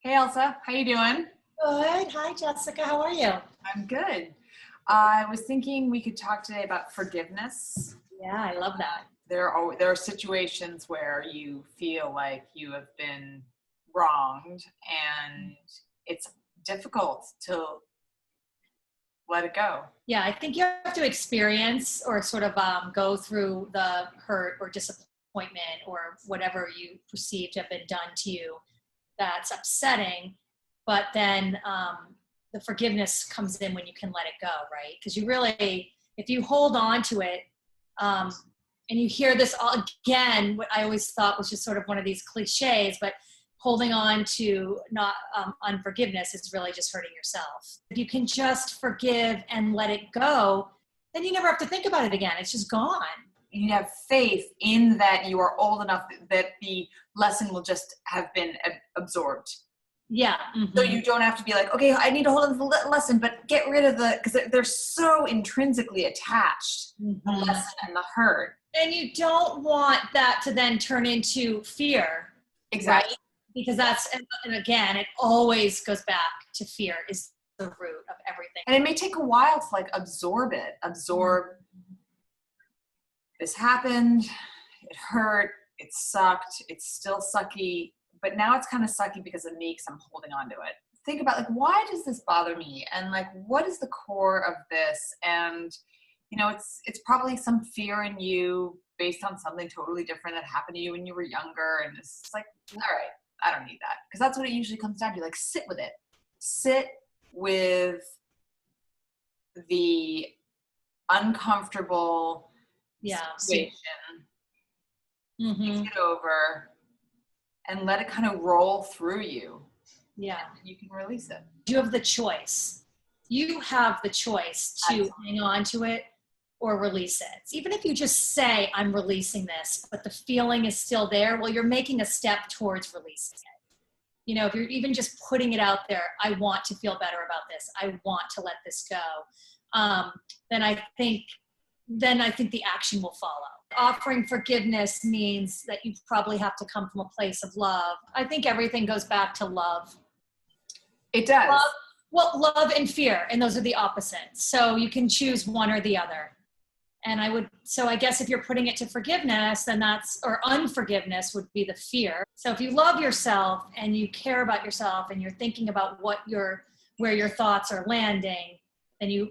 Hey Elsa, how you doing? Good. Hi, Jessica. How are you? I'm good. I was thinking we could talk today about forgiveness. Yeah, I love that. There are situations where you feel like you have been wronged, and it's difficult to let it go. Yeah, I think you have to experience or sort of go through the hurt or disappointment or whatever you perceive to have been done to you that's upsetting. But then the forgiveness comes in when you can let it go, right? Because you really, if you hold on to it, um, and you hear this all again, what I always thought was just sort of one of these cliches, but holding on to not unforgiveness is really just hurting yourself. If you can just forgive and let it go, then you never have to think about it again. It's just gone. You have faith in that you are old enough that the lesson will just have been absorbed. Yeah. So you don't have to be like, okay, I need to hold on to the lesson, but get rid of because they're so intrinsically attached, the lesson and the hurt. And you don't want that to then turn into fear. Exactly. Right? Because and again, it always goes back to fear is the root of everything. And it may take a while to like absorb this happened, it hurt, it sucked, it's still sucky, but now it's kind of sucky because of me because I'm holding on to it. Think about like, why does this bother me? And like, what is the core of this? And it's probably some fear in you based on something totally different that happened to you when you were younger. And it's like, all right, I don't need that. Because that's what it usually comes down to. Like, sit with it. Sit with the uncomfortable situation. Think it over and let it kind of roll through you. Yeah. And you can release it. You have the choice. You have the choice to hang on to it or release it. Even if you just say, I'm releasing this, but the feeling is still there, well, you're making a step towards releasing it. If you're even just putting it out there, I want to feel better about this. I want to let this go. Then I think the action will follow. Offering forgiveness means that you probably have to come from a place of love. I think everything goes back to love. It does. Love and fear, and those are the opposites. So you can choose one or the other. And I guess if you're putting it to forgiveness, then or unforgiveness would be the fear. So if you love yourself and you care about yourself and you're thinking about where your thoughts are landing, then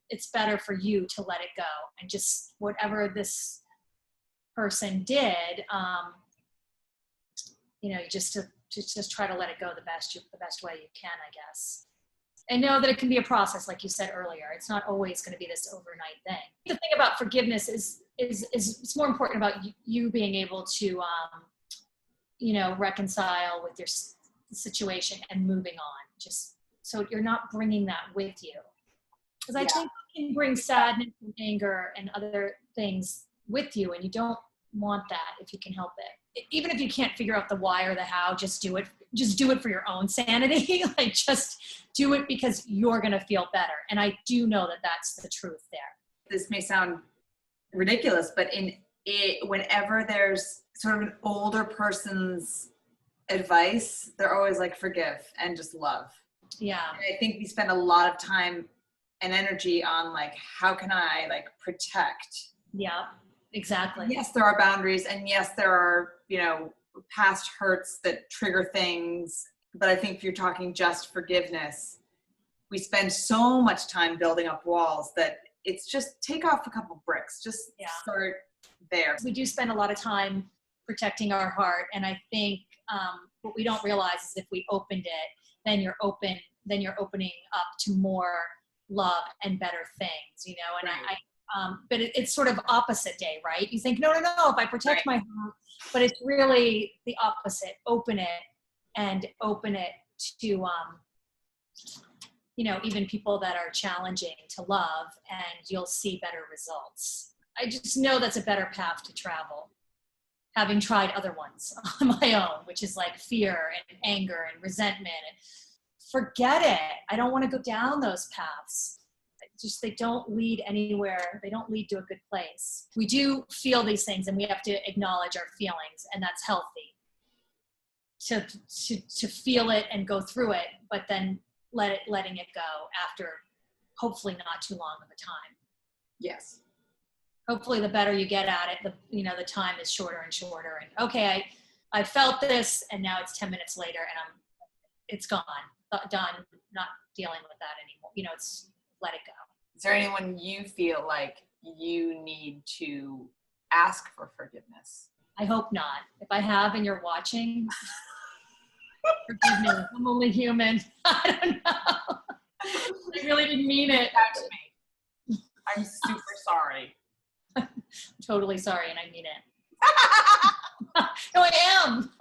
it's better for you to let it go and just whatever this person did, just try to let it go the best way you can, I guess. And know that it can be a process, like you said earlier. It's not always going to be this overnight thing. The thing about forgiveness is it's more important about you being able to, reconcile with your situation and moving on. Just so you're not bringing that with you. Because I think you can bring sadness and anger and other things with you, and you don't want that if you can help it. Even if you can't figure out the why or the how, just do it. Just do it for your own sanity. Like, just do it because you're going to feel better. And I do know that that's the truth there. This may sound ridiculous, but whenever there's sort of an older person's advice, they're always like, forgive and just love. Yeah. And I think we spend a lot of time and energy on like, how can I like protect? Yeah, exactly. Yes, there are boundaries, and yes, there are, past hurts that trigger things. But I think if you're talking just forgiveness, we spend so much time building up walls that it's just take off a couple bricks, just start there. We do spend a lot of time protecting our heart. And I think what we don't realize is if we opened it, then you're opening up to more love and better things, and right. But it's sort of opposite day, right? You think, no, if I protect my heart, but it's really the opposite. Open it to, even people that are challenging to love, and you'll see better results. I just know that's a better path to travel, having tried other ones on my own, which is like fear and anger and resentment. And forget it. I don't want to go down those paths. They don't lead anywhere. They don't lead to a good place. We do feel these things, and we have to acknowledge our feelings, and that's healthy. to feel it and go through it, but then letting it go after hopefully not too long of a time. Yes. Hopefully the better you get at it, the time is shorter and shorter. And okay, I felt this, and now it's 10 minutes later, and it's gone, done, not dealing with that anymore. It's let it go. Is there anyone you feel like you need to ask for forgiveness? I hope not. If I have and you're watching, forgive me. I'm only human. I don't know. I really didn't mean it. That's me. I'm super sorry. Totally sorry, and I mean it. No, I am.